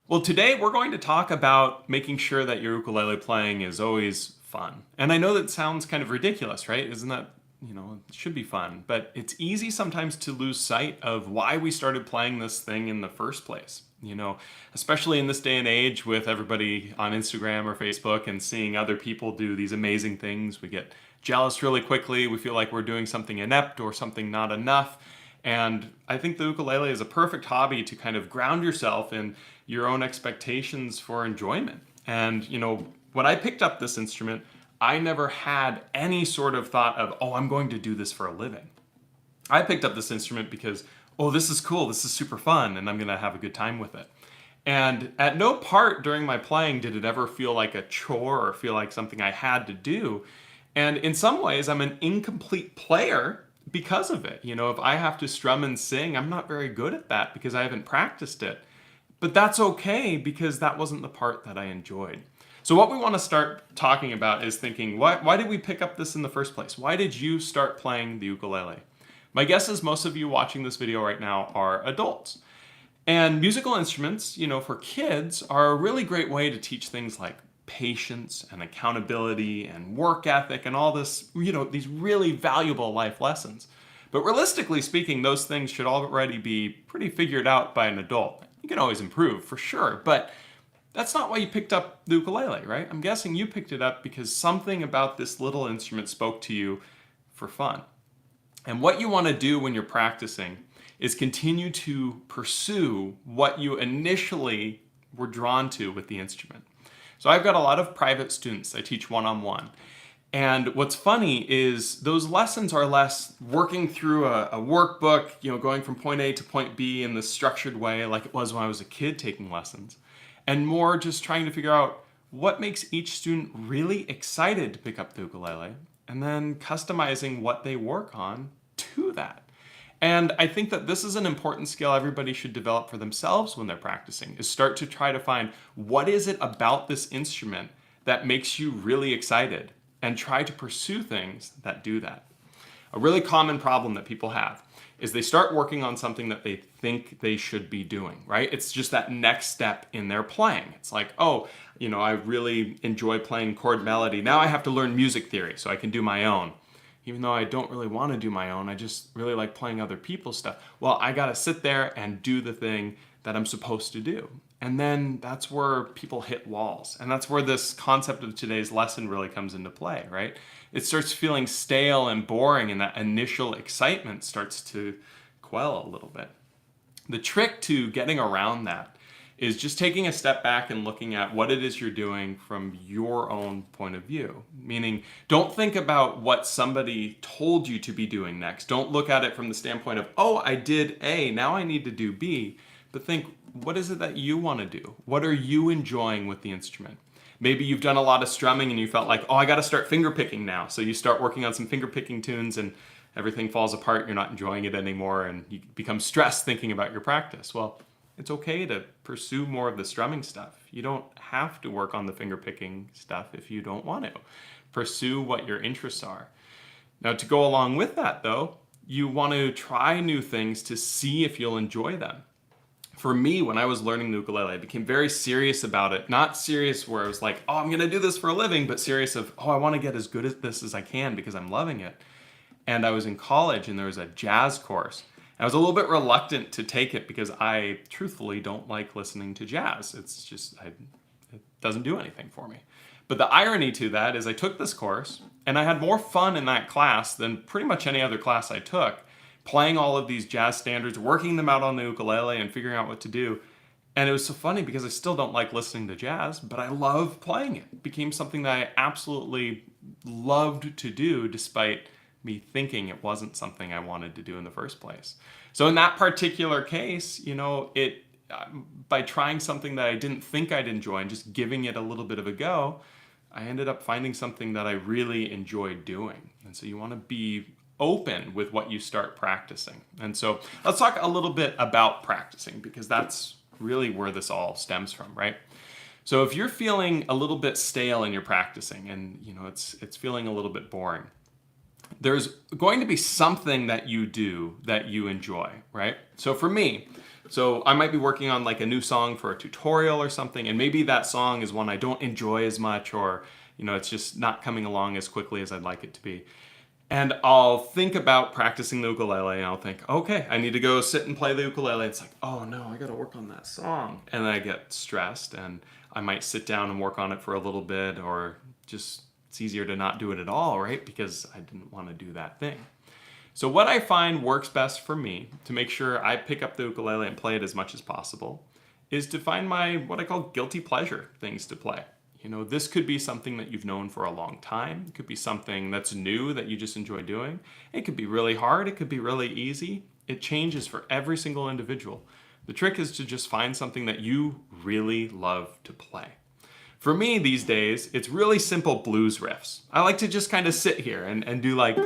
Well, today we're going to talk about making sure that your ukulele playing is always fun. And I know that sounds kind of ridiculous, right? Isn't that, it should be fun, but it's easy sometimes to lose sight of why we started playing this thing in the first place. Especially in this day and age with everybody on Instagram or Facebook and seeing other people do these amazing things, we get jealous really quickly. We feel like we're doing something inept or something not enough. And I think the ukulele is a perfect hobby to kind of ground yourself in your own expectations for enjoyment. And, when I picked up this instrument, I never had any sort of thought of, oh, I'm going to do this for a living. I picked up this instrument because, oh, this is cool, this is super fun, and I'm going to have a good time with it. And at no part during my playing did it ever feel like a chore or feel like something I had to do. And in some ways, I'm an incomplete player because of it. If I have to strum and sing, I'm not very good at that because I haven't practiced it. But that's okay because that wasn't the part that I enjoyed. So what we want to start talking about is thinking, why did we pick up this in the first place? Why did you start playing the ukulele? My guess is most of you watching this video right now are adults. And musical instruments, for kids are a really great way to teach things like patience and accountability and work ethic and all this, these really valuable life lessons. But realistically speaking, those things should already be pretty figured out by an adult. You can always improve for sure, but that's not why you picked up the ukulele, right? I'm guessing you picked it up because something about this little instrument spoke to you for fun. And what you want to do when you're practicing is continue to pursue what you initially were drawn to with the instrument. So I've got a lot of private students I teach one-on-one. And what's funny is those lessons are less working through a workbook, going from point A to point B in this structured way like it was when I was a kid taking lessons, and more just trying to figure out what makes each student really excited to pick up the ukulele, and then customizing what they work on to that. And I think that this is an important skill everybody should develop for themselves when they're practicing, is start to try to find what is it about this instrument that makes you really excited, and try to pursue things that do that. A really common problem that people have is they start working on something that they think they should be doing, right? It's just that next step in their playing. It's like, oh, I really enjoy playing chord melody. Now I have to learn music theory so I can do my own. Even though I don't really want to do my own, I just really like playing other people's stuff. Well, I got to sit there and do the thing that I'm supposed to do. And then that's where people hit walls. And that's where this concept of today's lesson really comes into play, right? It starts feeling stale and boring, and that initial excitement starts to quell a little bit. The trick to getting around that is just taking a step back and looking at what it is you're doing from your own point of view. Meaning, don't think about what somebody told you to be doing next. Don't look at it from the standpoint of, oh, I did A, now I need to do B. But think, what is it that you want to do? What are you enjoying with the instrument? Maybe you've done a lot of strumming and you felt like, oh, I got to start finger picking now. So you start working on some finger picking tunes and everything falls apart. You're not enjoying it anymore and you become stressed thinking about your practice. Well, it's okay to pursue more of the strumming stuff. You don't have to work on the finger picking stuff if you don't want to. Pursue what your interests are. Now, to go along with that, though, you want to try new things to see if you'll enjoy them. For me, when I was learning the ukulele, I became very serious about it. Not serious where I was like, oh, I'm going to do this for a living, but serious of, oh, I want to get as good at this as I can because I'm loving it. And I was in college and there was a jazz course. I was a little bit reluctant to take it because I truthfully don't like listening to jazz. It's just, it doesn't do anything for me. But the irony to that is I took this course and I had more fun in that class than pretty much any other class I took, playing all of these jazz standards, working them out on the ukulele and figuring out what to do. And it was so funny because I still don't like listening to jazz, but I love playing it. It became something that I absolutely loved to do despite me thinking it wasn't something I wanted to do in the first place. So in that particular case, by trying something that I didn't think I'd enjoy and just giving it a little bit of a go, I ended up finding something that I really enjoyed doing. And so you want to be open with what you start practicing. And so let's talk a little bit about practicing because that's really where this all stems from, right? So if you're feeling a little bit stale in your practicing and it's feeling a little bit boring, there's going to be something that you do that you enjoy, right? So for me, so I might be working on like a new song for a tutorial or something, and maybe that song is one I don't enjoy as much, or it's just not coming along as quickly as I'd like it to be. And I'll think about practicing the ukulele, and I'll think, okay, I need to go sit and play the ukulele. It's like, oh no, I got to work on that song. And then I get stressed, and I might sit down and work on it for a little bit, or just it's easier to not do it at all, right? Because I didn't want to do that thing. So what I find works best for me to make sure I pick up the ukulele and play it as much as possible is to find my what I call guilty pleasure things to play. This could be something that you've known for a long time. It could be something that's new that you just enjoy doing. It could be really hard. It could be really easy. It changes for every single individual. The trick is to just find something that you really love to play. For me these days, it's really simple blues riffs. I like to just kind of sit here and do like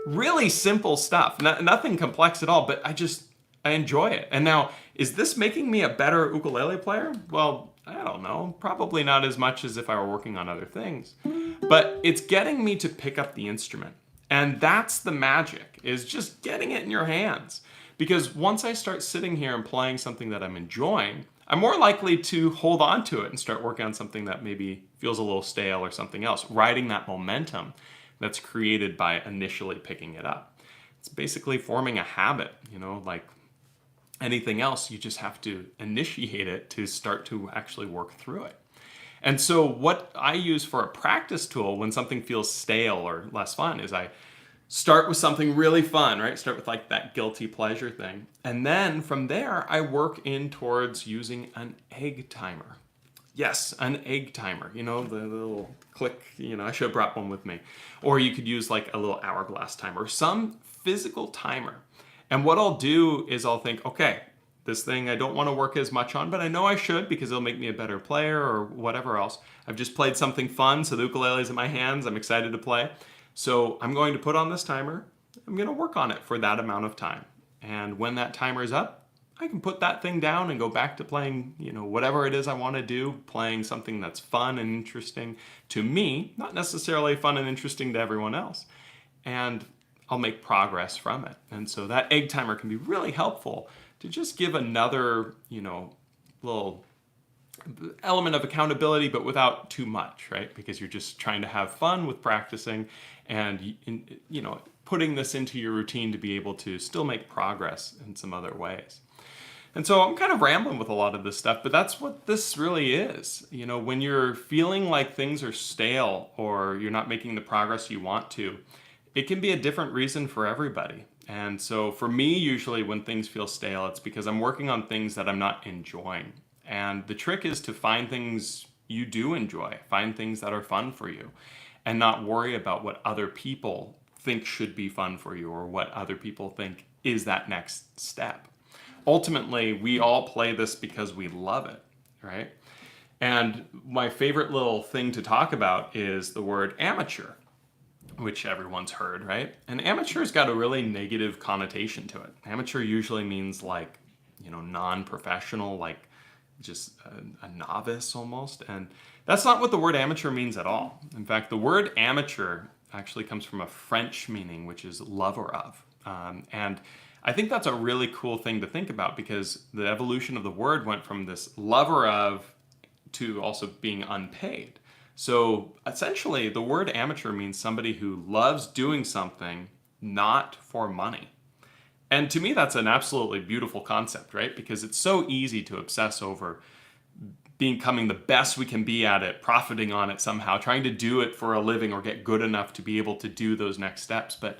really simple stuff. Nothing complex at all, but I enjoy it. And now, is this making me a better ukulele player? Well, I don't know. Probably not as much as if I were working on other things. But it's getting me to pick up the instrument. And that's the magic, is just getting it in your hands. Because once I start sitting here and playing something that I'm enjoying, I'm more likely to hold on to it and start working on something that maybe feels a little stale or something else, riding that momentum that's created by initially picking it up. It's basically forming a habit, like anything else, you just have to initiate it to start to actually work through it. And so what I use for a practice tool when something feels stale or less fun is I start with something really fun, right? Start with like that guilty pleasure thing. And then from there, I work in towards using an egg timer. Yes, an egg timer, the little click, I should have brought one with me. Or you could use like a little hourglass timer, some physical timer. And what I'll do is I'll think, okay, this thing I don't want to work as much on, but I know I should because it'll make me a better player or whatever else. I've just played something fun, so the ukulele's in my hands. I'm excited to play. So I'm going to put on this timer. I'm going to work on it for that amount of time. And when that timer is up, I can put that thing down and go back to playing, whatever it is I want to do, playing something that's fun and interesting to me, not necessarily fun and interesting to everyone else. And I'll make progress from it. And so that egg timer can be really helpful to just give another, little element of accountability, but without too much, right? Because you're just trying to have fun with practicing and, putting this into your routine to be able to still make progress in some other ways. And so I'm kind of rambling with a lot of this stuff, but that's what this really is. When you're feeling like things are stale or you're not making the progress you want to, it can be a different reason for everybody. And so for me, usually when things feel stale, it's because I'm working on things that I'm not enjoying. And the trick is to find things you do enjoy, find things that are fun for you, and not worry about what other people think should be fun for you or what other people think is that next step. Ultimately, we all play this because we love it, right? And my favorite little thing to talk about is the word amateur, which everyone's heard, right? And amateur's got a really negative connotation to it. Amateur usually means like, non-professional, like just a novice almost. And that's not what the word amateur means at all. In fact, the word amateur actually comes from a French meaning, which is lover of. And I think that's a really cool thing to think about because the evolution of the word went from this lover of to also being unpaid. So essentially, the word amateur means somebody who loves doing something not for money. And to me, that's an absolutely beautiful concept, right? Because it's so easy to obsess over becoming the best we can be at it, profiting on it somehow, trying to do it for a living or get good enough to be able to do those next steps. But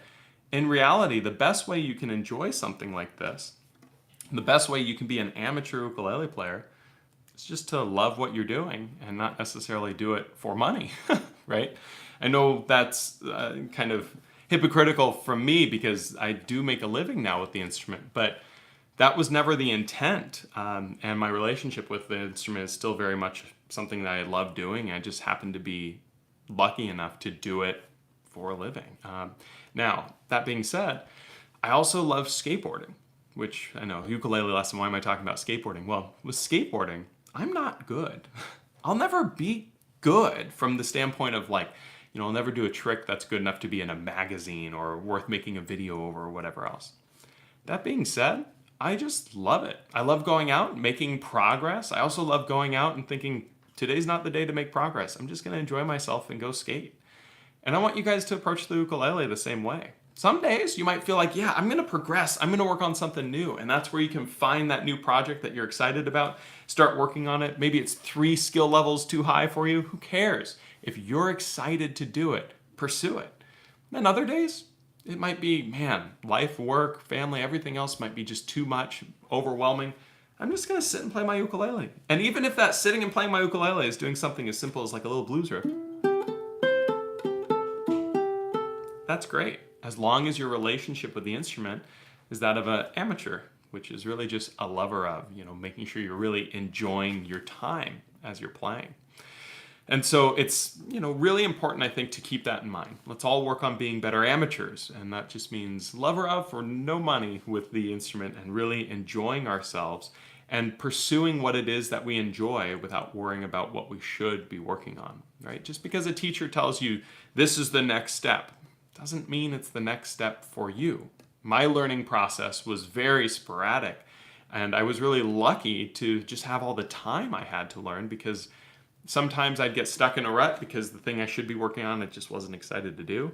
in reality, the best way you can enjoy something like this, the best way you can be an amateur ukulele player, is just to love what you're doing and not necessarily do it for money, right? I know that's kind of hypocritical from me because I do make a living now with the instrument, but that was never the intent. And my relationship with the instrument is still very much something that I love doing. I just happen to be lucky enough to do it for a living. Now, that being said, I also love skateboarding, which I know, ukulele lesson, why am I talking about skateboarding? Well, with skateboarding, I'm not good. I'll never be good from the standpoint of like, I'll never do a trick that's good enough to be in a magazine or worth making a video over or whatever else. That being said, I just love it. I love going out and making progress. I also love going out and thinking, today's not the day to make progress. I'm just going to enjoy myself and go skate. And I want you guys to approach the ukulele the same way. Some days you might feel like, yeah, I'm going to progress. I'm going to work on something new. And that's where you can find that new project that you're excited about. Start working on it. Maybe it's 3 skill levels too high for you. Who cares? If you're excited to do it, pursue it. And other days, it might be, man, life, work, family, everything else might be just too much, overwhelming. I'm just going to sit and play my ukulele. And even if that sitting and playing my ukulele is doing something as simple as like a little blues riff, that's great. As long as your relationship with the instrument is that of an amateur, which is really just a lover of, making sure you're really enjoying your time as you're playing. And so it's, really important, I think, to keep that in mind. Let's all work on being better amateurs. And that just means lover of for no money with the instrument and really enjoying ourselves and pursuing what it is that we enjoy without worrying about what we should be working on, right? Just because a teacher tells you this is the next step doesn't mean it's the next step for you. My learning process was very sporadic, and I was really lucky to just have all the time I had to learn, because sometimes I'd get stuck in a rut because the thing I should be working on, I just wasn't excited to do.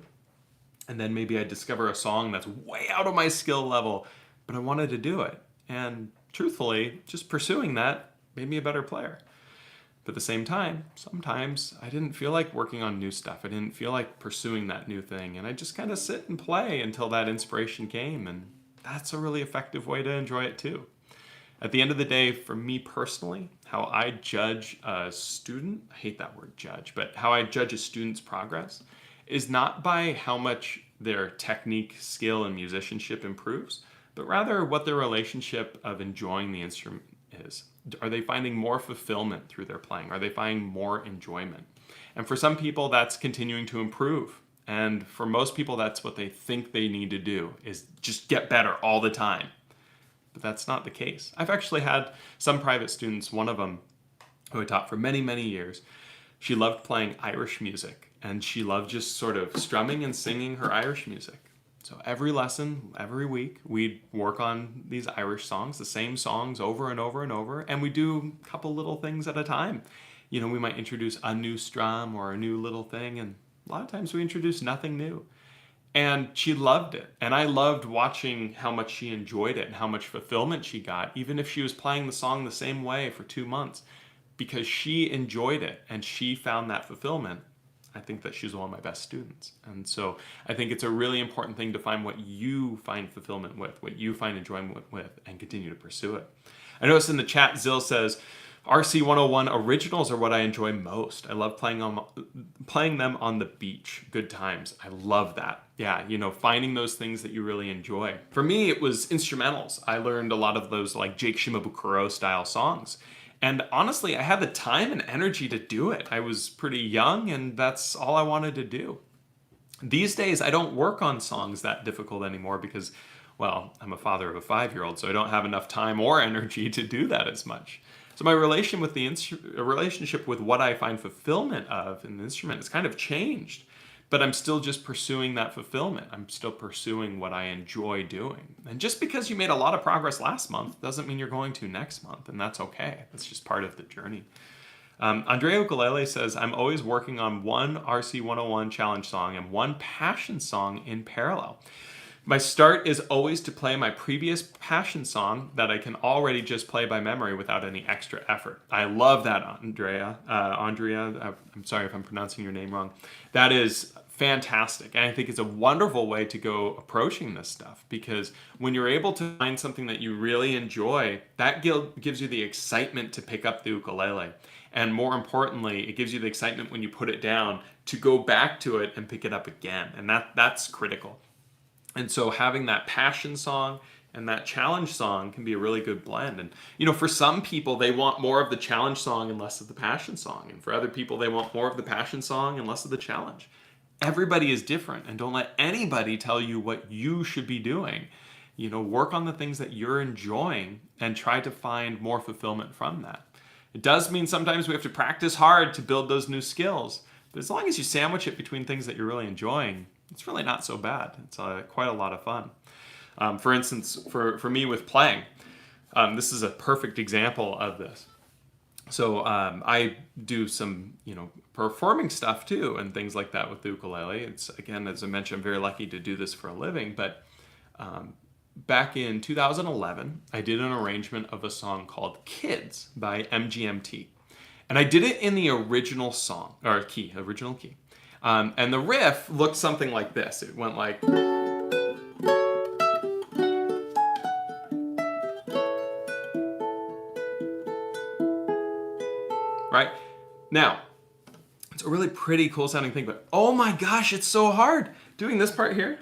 And then maybe I'd discover a song that's way out of my skill level, but I wanted to do it. And truthfully, just pursuing that made me a better player. But at the same time, sometimes I didn't feel like working on new stuff. I didn't feel like pursuing that new thing. And I just kind of sit and play until that inspiration came. And that's a really effective way to enjoy it too. At the end of the day, for me personally, how I judge a student, I hate that word judge, but how I judge a student's progress is not by how much their technique, skill, and musicianship improves, but rather what their relationship of enjoying the instrument is. Are they finding more fulfillment through their playing? Are they finding more enjoyment? And for some people, that's continuing to improve. And for most people, that's what they think they need to do, is just get better all the time. But that's not the case. I've actually had some private students, one of them who I taught for many, many years. She loved playing Irish music, and she loved just sort of strumming and singing her Irish music. So every lesson, every week, we'd work on these Irish songs, the same songs over and over and over, and we do a couple little things at a time. We might introduce a new strum or a new little thing, and a lot of times we introduce nothing new. And she loved it. And I loved watching how much she enjoyed it and how much fulfillment she got, even if she was playing the song the same way for 2 months, because she enjoyed it and she found that fulfillment. I think that she's one of my best students. And so I think it's a really important thing to find what you find fulfillment with, what you find enjoyment with, and continue to pursue it. I noticed in the chat, Zill says, RC 101 originals are what I enjoy most. I love playing them on the beach. Good times. I love that. Yeah, finding those things that you really enjoy. For me, it was instrumentals. I learned a lot of those like Jake Shimabukuro style songs. And honestly, I had the time and energy to do it. I was pretty young, and that's all I wanted to do. These days, I don't work on songs that difficult anymore because, well, I'm a father of a 5-year-old, so I don't have enough time or energy to do that as much. So my relationship with what I find fulfillment of in the instrument has kind of changed. But I'm still just pursuing that fulfillment. I'm still pursuing what I enjoy doing. And just because you made a lot of progress last month doesn't mean you're going to next month, and that's okay. That's just part of the journey. Andrea Ukulele says, I'm always working on one RC 101 challenge song and one passion song in parallel. My start is always to play my previous passion song that I can already just play by memory without any extra effort. I love that, Andrea. I'm sorry if I'm pronouncing your name wrong. That is fantastic. And I think it's a wonderful way to go approaching this stuff, because when you're able to find something that you really enjoy, that gives you the excitement to pick up the ukulele. And more importantly, it gives you the excitement when you put it down to go back to it and pick it up again. And that's critical. And so having that passion song and that challenge song can be a really good blend. And, for some people, they want more of the challenge song and less of the passion song. And for other people, they want more of the passion song and less of the challenge. Everybody is different, and don't let anybody tell you what you should be doing. Work on the things that you're enjoying and try to find more fulfillment from that. It does mean sometimes we have to practice hard to build those new skills, But as long as you sandwich it between things that you're really enjoying, it's really not so bad. It's quite a lot of fun. For instance, for me with playing, this is a perfect example of this. So I do some, performing stuff too, and things like that with the ukulele. It's, again, as I mentioned, I'm very lucky to do this for a living. But back in 2011, I did an arrangement of a song called "Kids" by MGMT, and I did it in the original song or original key. And the riff looked something like this. It went like. Right? Now, it's a really pretty cool sounding thing, but oh my gosh, it's so hard doing this part here.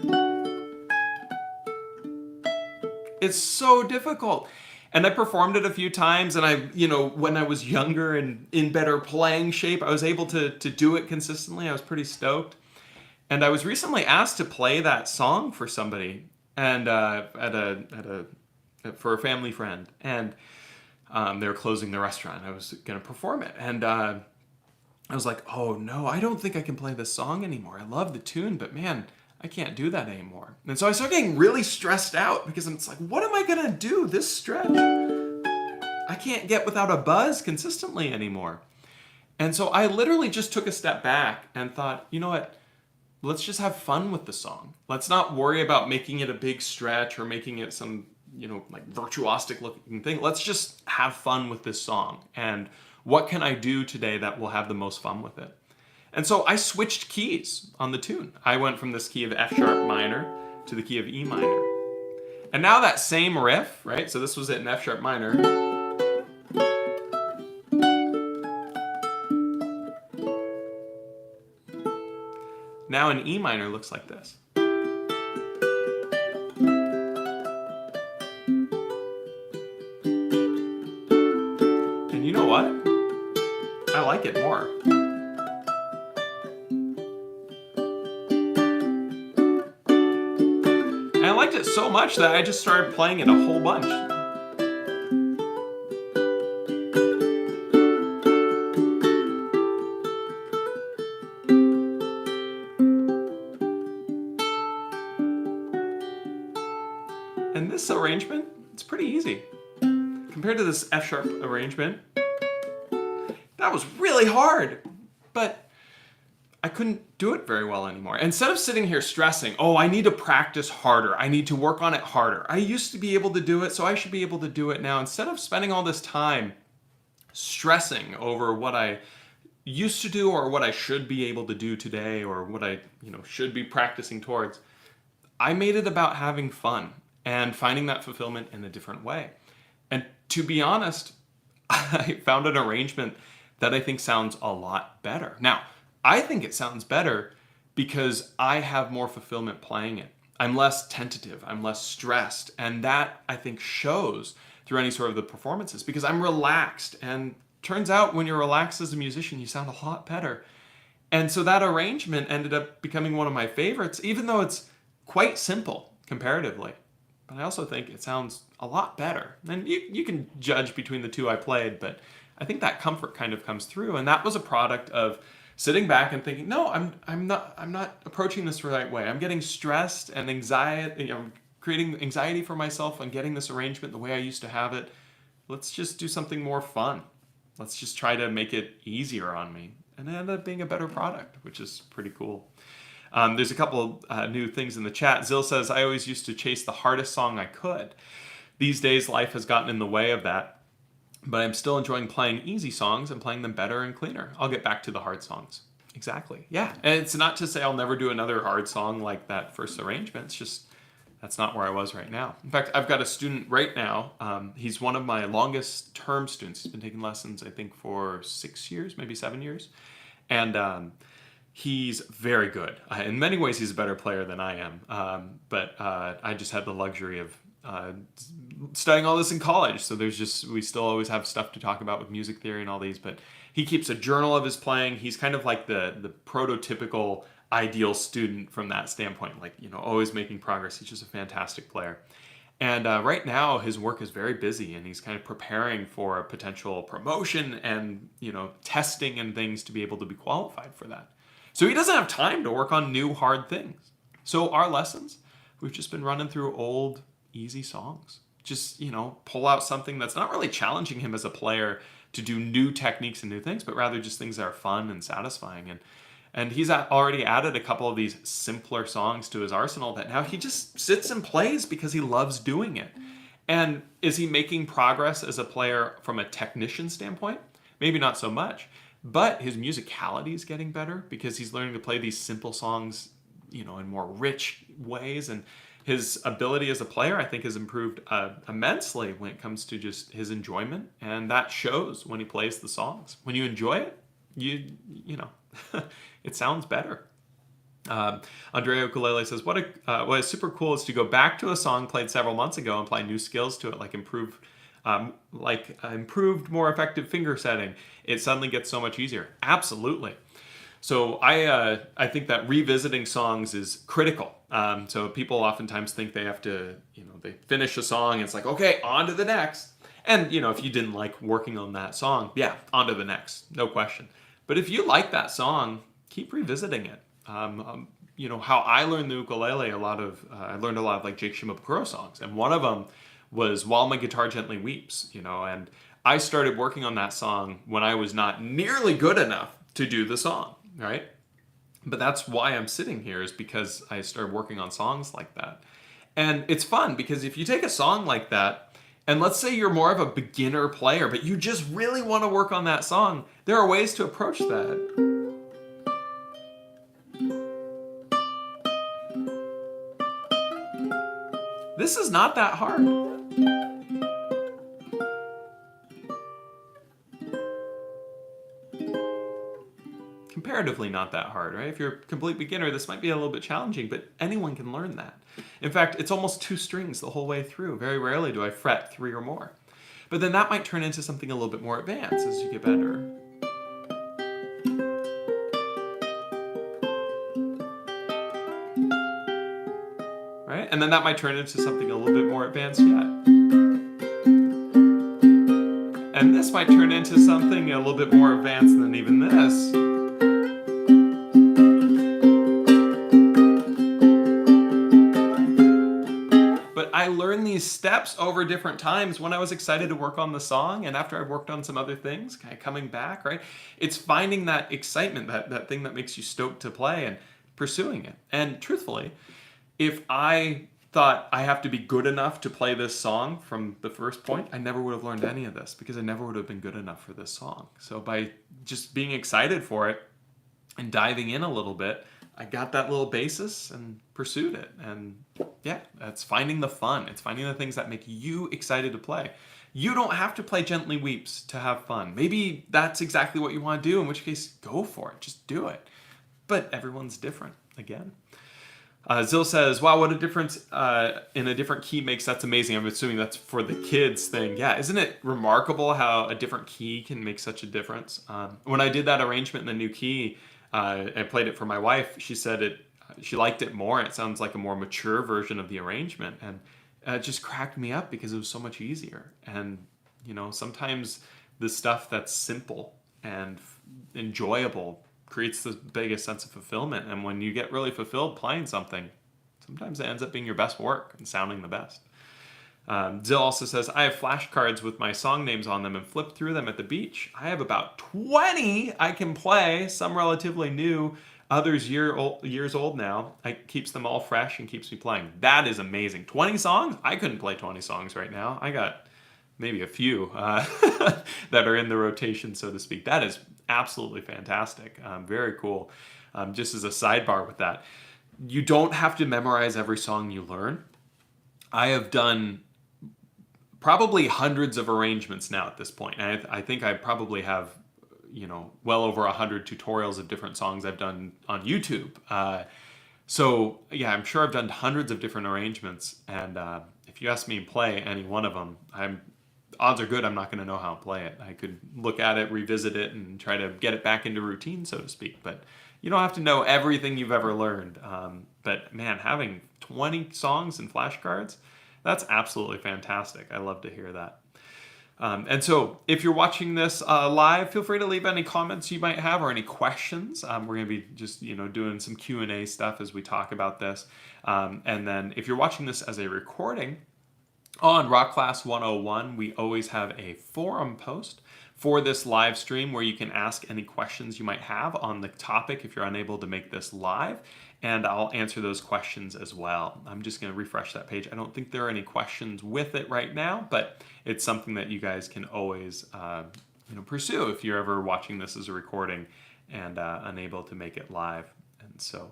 It's so difficult. And I performed it a few times, and when I was younger and in better playing shape, I was able to do it consistently. I was pretty stoked. And I was recently asked to play that song for somebody, and for a family friend, and they were closing the restaurant. I was going to perform it. And I was like, oh no, I don't think I can play this song anymore. I love the tune, but man, I can't do that anymore. And so I started getting really stressed out because it's like, what am I going to do this stretch? I can't get without a buzz consistently anymore. And so I literally just took a step back and thought, you know what? Let's just have fun with the song. Let's not worry about making it a big stretch or making it some like virtuosic looking thing. Let's just have fun with this song. And what can I do today that will have the most fun with it? And so I switched keys on the tune. I went from this key of F sharp minor to the key of E minor. And now that same riff, right? So this was it in F sharp minor. Now in E minor looks like this. You know what? I like it more. And I liked it so much that I just started playing it a whole bunch. And this arrangement, it's pretty easy. Compared to this F sharp arrangement, that was really hard, but I couldn't do it very well anymore. Instead of sitting here stressing, oh, I need to practice harder, I need to work on it harder. I used to be able to do it, so I should be able to do it now. Instead of spending all this time stressing over what I used to do or what I should be able to do today or what I should be practicing towards, I made it about having fun and finding that fulfillment in a different way. And to be honest, I found an arrangement that I think sounds a lot better. Now, I think it sounds better because I have more fulfillment playing it. I'm less tentative, I'm less stressed, and that I think shows through any sort of the performances because I'm relaxed, and turns out when you're relaxed as a musician, you sound a lot better. And so that arrangement ended up becoming one of my favorites, even though it's quite simple comparatively. But I also think it sounds a lot better. And you can judge between the two I played, but I think that comfort kind of comes through. And that was a product of sitting back and thinking, no, I'm not approaching this the right way. I'm getting stressed and anxiety, creating anxiety for myself on getting this arrangement the way I used to have it. Let's just do something more fun. Let's just try to make it easier on me. And it ended up being a better product, which is pretty cool. There's a couple new things in the chat. Zill says, I always used to chase the hardest song I could. These days, life has gotten in the way of that, but I'm still enjoying playing easy songs and playing them better and cleaner. I'll get back to the hard songs. Exactly. Yeah. And it's not to say I'll never do another hard song like that first arrangement. It's just, that's not where I was right now. In fact, I've got a student right now. He's one of my longest term students. He's been taking lessons, I think, for 6 years, maybe 7 years. And he's very good. In many ways, he's a better player than I am. But I just had the luxury of studying all this in college. So we still always have stuff to talk about with music theory and all these. But he keeps a journal of his playing. He's kind of like the prototypical ideal student from that standpoint, like, always making progress. He's just a fantastic player. And right now his work is very busy and he's kind of preparing for a potential promotion and, testing and things to be able to be qualified for that. So he doesn't have time to work on new hard things. So our lessons, we've just been running through old, easy songs. Just, pull out something that's not really challenging him as a player to do new techniques and new things, but rather just things that are fun and satisfying. And he's already added a couple of these simpler songs to his arsenal that now he just sits and plays because he loves doing it. And is he making progress as a player from a technician standpoint? Maybe not so much, but his musicality is getting better because he's learning to play these simple songs, in more rich ways. And his ability as a player, I think, has improved immensely when it comes to just his enjoyment. And that shows when he plays the songs. When you enjoy it, you know, it sounds better. Andrea Ukulele says, what is super cool is to go back to a song played several months ago and apply new skills to it, like improved, more effective finger setting. It suddenly gets so much easier. Absolutely. So I think that revisiting songs is critical. So people oftentimes think they have to, they finish a song and it's like, okay, on to the next. And, if you didn't like working on that song, yeah, on to the next, no question. But if you like that song, keep revisiting it. How I learned the ukulele, I learned a lot of like Jake Shimabukuro songs. And one of them was While My Guitar Gently Weeps, and I started working on that song when I was not nearly good enough to do the song, right? But that's why I'm sitting here, is because I started working on songs like that. And it's fun because if you take a song like that, and let's say you're more of a beginner player, but you just really want to work on that song, there are ways to approach that. This is not that hard. Comparatively not that hard, right? If you're a complete beginner, this might be a little bit challenging, but anyone can learn that. In fact, it's almost 2 strings the whole way through. Very rarely do I fret 3 or more. But then that might turn into something a little bit more advanced as you get better. Right? And then that might turn into something a little bit more advanced yet. And this might turn into something a little bit more advanced than even this. But I learned these steps over different times when I was excited to work on the song, and after I worked on some other things, kind of coming back, right? It's finding that excitement, that thing that makes you stoked to play and pursuing it. And truthfully, if I thought I have to be good enough to play this song from the first point, I never would have learned any of this because I never would have been good enough for this song. So by just being excited for it and diving in a little bit, I got that little basis and pursued it. And yeah, that's finding the fun. It's finding the things that make you excited to play. You don't have to play Gently Weeps to have fun. Maybe that's exactly what you want to do, in which case, go for it. Just do it. But everyone's different, again. Zill says, wow, what a difference in a different key makes. That's amazing. I'm assuming that's for the kids thing. Yeah, isn't it remarkable how a different key can make such a difference? When I did that arrangement in the new key, I played it for my wife. She said she liked it more. It sounds like a more mature version of the arrangement. And it just cracked me up because it was so much easier. And, sometimes the stuff that's simple and enjoyable creates the biggest sense of fulfillment. And when you get really fulfilled playing something, sometimes it ends up being your best work and sounding the best. Zill also says, I have flashcards with my song names on them and flip through them at the beach. I have about 20 I can play, some relatively new, others years old now. It keeps them all fresh and keeps me playing. That is amazing. 20 songs? I couldn't play 20 songs right now. I got maybe a few that are in the rotation, so to speak. That is absolutely fantastic. Very cool. Just as a sidebar with that, you don't have to memorize every song you learn. I have done probably hundreds of arrangements now at this point. And I think I probably have, well over 100 tutorials of different songs I've done on YouTube. So yeah, I'm sure I've done hundreds of different arrangements. And if you ask me to play any one of them, odds are good I'm not going to know how to play it. I could look at it, revisit it, and try to get it back into routine, so to speak. But you don't have to know everything you've ever learned. But man, having 20 songs and flashcards, that's absolutely fantastic. I love to hear that. And so, if you're watching this live, feel free to leave any comments you might have or any questions. We're going to be just doing some Q&A stuff as we talk about this. And then, if you're watching this as a recording on Rock Class 101, we always have a forum post for this live stream where you can ask any questions you might have on the topic if you're unable to make this live, and I'll answer those questions as well. I'm just going to refresh that page. I don't think there are any questions with it right now, but it's something that you guys can always pursue if you're ever watching this as a recording and unable to make it live. And so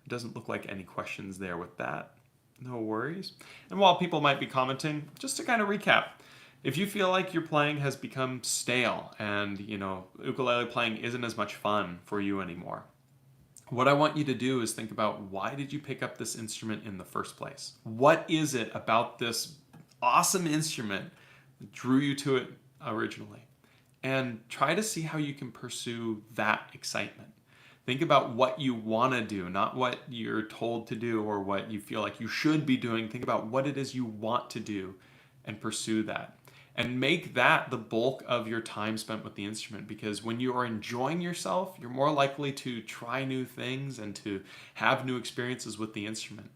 it doesn't look like any questions there with that. No worries. And while people might be commenting, just to kind of recap, if you feel like your playing has become stale and, ukulele playing isn't as much fun for you anymore, what I want you to do is think about, why did you pick up this instrument in the first place? What is it about this awesome instrument that drew you to it originally? And try to see how you can pursue that excitement. Think about what you want to do, not what you're told to do or what you feel like you should be doing. Think about what it is you want to do and pursue that. And make that the bulk of your time spent with the instrument, because when you are enjoying yourself, you're more likely to try new things and to have new experiences with the instrument.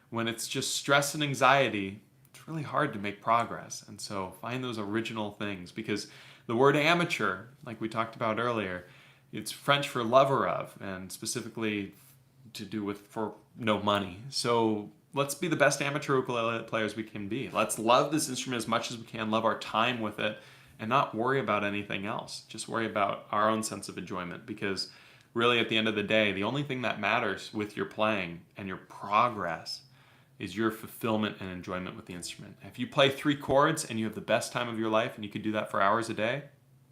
When it's just stress and anxiety, it's really hard to make progress. And so find those original things, because the word amateur, like we talked about earlier, it's French for lover of, and specifically to do with for no money. So let's be the best amateur ukulele players we can be. Let's love this instrument as much as we can, love our time with it, and not worry about anything else. Just worry about our own sense of enjoyment, because really at the end of the day, the only thing that matters with your playing and your progress is your fulfillment and enjoyment with the instrument. If you play 3 chords and you have the best time of your life and you could do that for hours a day,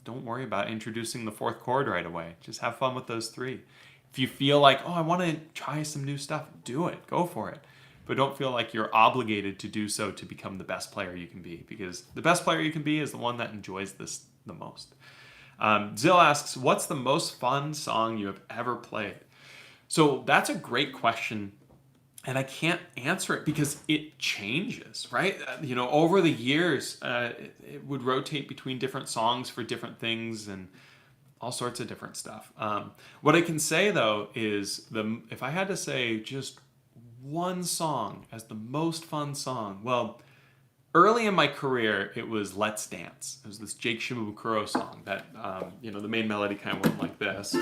don't worry about introducing the 4th chord right away. Just have fun with those 3. If you feel like, I want to try some new stuff, do it. Go for it. But don't feel like you're obligated to do so to become the best player you can be, because the best player you can be is the one that enjoys this the most. Zill asks, what's the most fun song you have ever played? So that's a great question. And I can't answer it because it changes, right? Over the years, it would rotate between different songs for different things and all sorts of different stuff. What I can say, though, is if I had to say just one song as the most fun song, well, early in my career, it was Let's Dance. It was this Jake Shimabukuro song that, the main melody kind of went like this.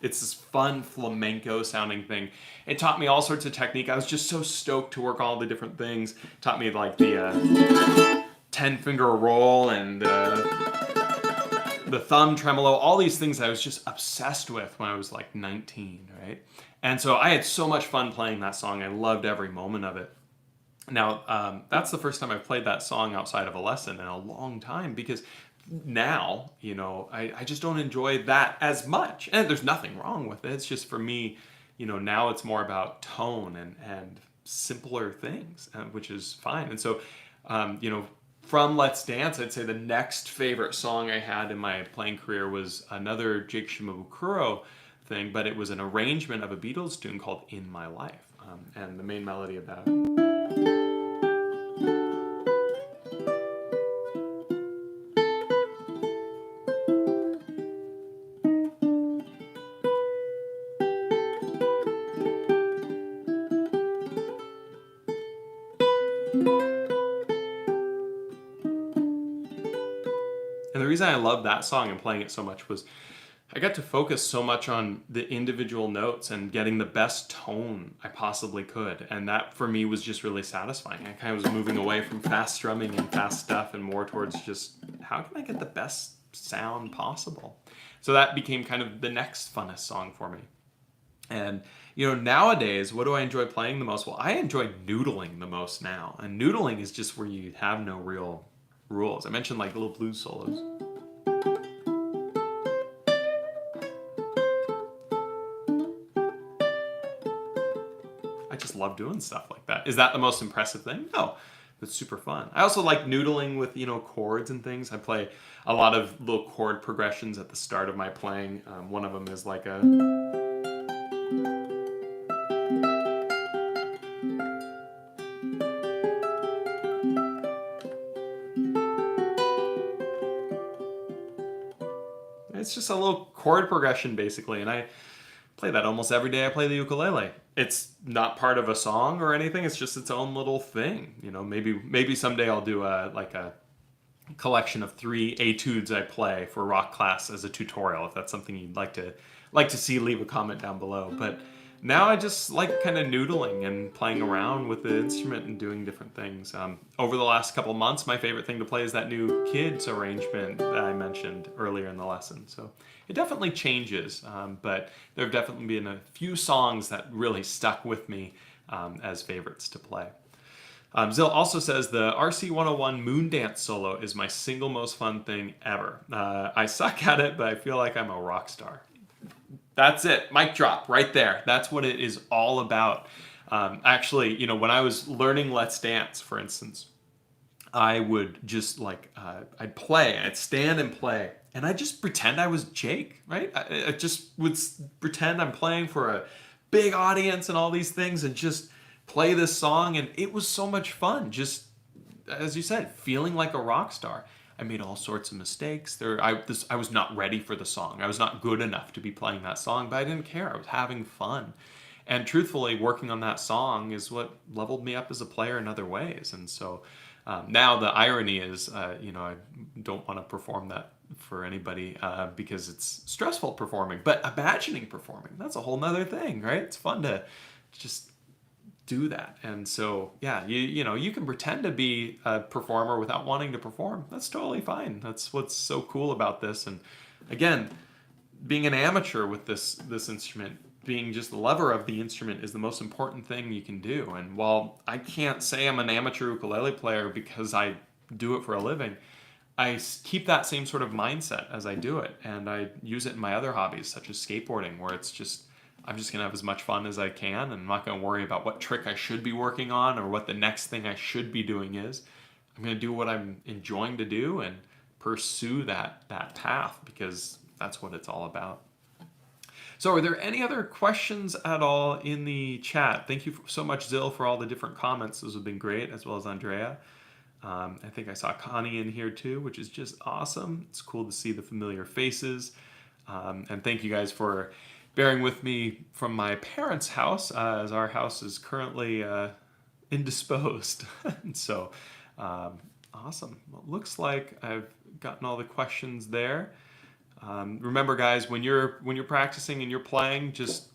It's this fun flamenco sounding thing. It taught me all sorts of technique. I was just so stoked to work all the different things. It taught me like the 10-finger roll and the thumb tremolo, all these things I was just obsessed with when I was like 19, right? And so I had so much fun playing that song. I loved every moment of it. Now, that's the first time I've played that song outside of a lesson in a long time, because now, I just don't enjoy that as much. And there's nothing wrong with it. It's just, for me, now it's more about tone and simpler things, which is fine. And so, from Let's Dance, I'd say the next favorite song I had in my playing career was another Jake Shimabukuro thing, but it was an arrangement of a Beatles tune called In My Life. And the main melody of that. And the reason I love that song and playing it so much was I got to focus so much on the individual notes and getting the best tone I possibly could. And that, for me, was just really satisfying. I kind of was moving away from fast strumming and fast stuff and more towards just, how can I get the best sound possible? So that became kind of the next funnest song for me. And, nowadays, what do I enjoy playing the most? Well, I enjoy noodling the most now. And noodling is just where you have no real rules. I mentioned like little blues solos. I just love doing stuff like that. Is that the most impressive thing? No. It's super fun. I also like noodling with, chords and things. I play a lot of little chord progressions at the start of my playing. One of them is like a... It's just a little chord progression, basically, and I play that almost every day I play the ukulele. It's not part of a song or anything. It's just its own little thing. Maybe someday I'll do a collection of 3 etudes I play for rock class as a tutorial. If that's something you'd like to see, leave a comment down below. But now I just like kind of noodling and playing around with the instrument and doing different things. Over the last couple months, my favorite thing to play is that new kids arrangement that I mentioned earlier in the lesson. So it definitely changes, but there have definitely been a few songs that really stuck with me as favorites to play. Zill also says the RC101 Moon Dance solo is my single most fun thing ever. I suck at it, but I feel like I'm a rock star. That's it. Mic drop right there. That's what it is all about. Actually, when I was learning Let's Dance, for instance, I would just I'd stand and play, and I'd just pretend I was Jake, right? I just would pretend I'm playing for a big audience and all these things and just play this song, and it was so much fun. Just, as you said, feeling like a rock star. I made all sorts of mistakes. I was not ready for the song. I was not good enough to be playing that song, but I didn't care. I was having fun. And truthfully, working on that song is what leveled me up as a player in other ways. And so now the irony is, I don't want to perform that for anybody because it's stressful performing. But imagining performing, that's a whole nother thing, right? It's fun to just do that. And so, yeah, you can pretend to be a performer without wanting to perform. That's totally fine. That's what's so cool about this. And again, being an amateur with this instrument, being just the lover of the instrument is the most important thing you can do. And while I can't say I'm an amateur ukulele player because I do it for a living, I keep that same sort of mindset as I do it. And I use it in my other hobbies, such as skateboarding, where it's just, I'm just going to have as much fun as I can, and I'm not going to worry about what trick I should be working on or what the next thing I should be doing is. I'm going to do what I'm enjoying to do and pursue that path, because that's what it's all about. So are there any other questions at all in the chat? Thank you so much, Zill, for all the different comments. Those have been great, as well as Andrea. I think I saw Connie in here too, which is just awesome. It's cool to see the familiar faces. And thank you guys for bearing with me from my parents' house, as our house is currently indisposed. And so, awesome. Well, it looks like I've gotten all the questions there. Remember, guys, when you're practicing and you're playing, just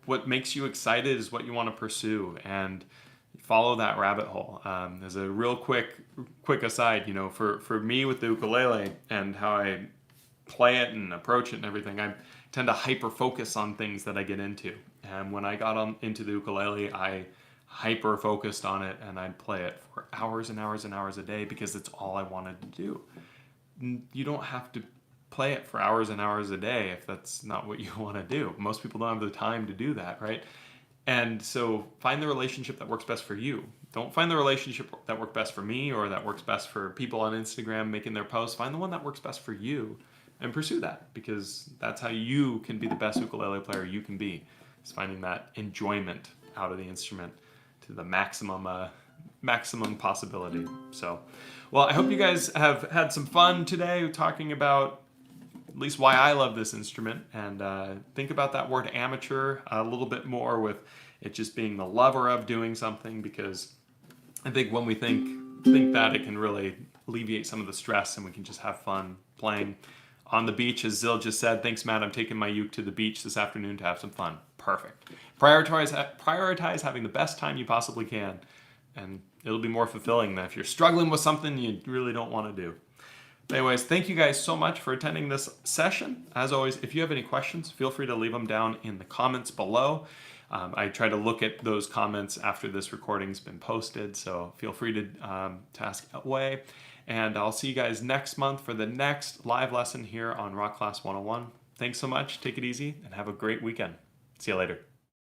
what makes you excited is what you want to pursue, and follow that rabbit hole. As a real quick aside, for me with the ukulele and how I play it and approach it and everything, I tend to hyper focus on things that I get into. And when I got into the ukulele, I hyper focused on it, and I'd play it for hours and hours and hours a day because it's all I wanted to do. You don't have to play it for hours and hours a day if that's not what you want to do. Most people don't have the time to do that, right? And so find the relationship that works best for you. Don't find the relationship that works best for me or that works best for people on Instagram making their posts. Find the one that works best for you and pursue that, because that's how you can be the best ukulele player you can be. Is finding that enjoyment out of the instrument to the maximum possibility. So, well, I hope you guys have had some fun today talking about at least why I love this instrument, and think about that word amateur a little bit more, with it just being the lover of doing something, because I think when we think that, it can really alleviate some of the stress, and we can just have fun playing on the beach. As Zill just said, thanks, Matt, I'm taking my uke to the beach this afternoon to have some fun. Perfect. Prioritize having the best time you possibly can, and it'll be more fulfilling than if you're struggling with something you really don't want to do. Anyways, thank you guys so much for attending this session. As always, if you have any questions, feel free to leave them down in the comments below. I try to look at those comments after this recording's been posted, so feel free to ask away. And I'll see you guys next month for the next live lesson here on Rock Class 101. Thanks so much, take it easy, and have a great weekend. See you later.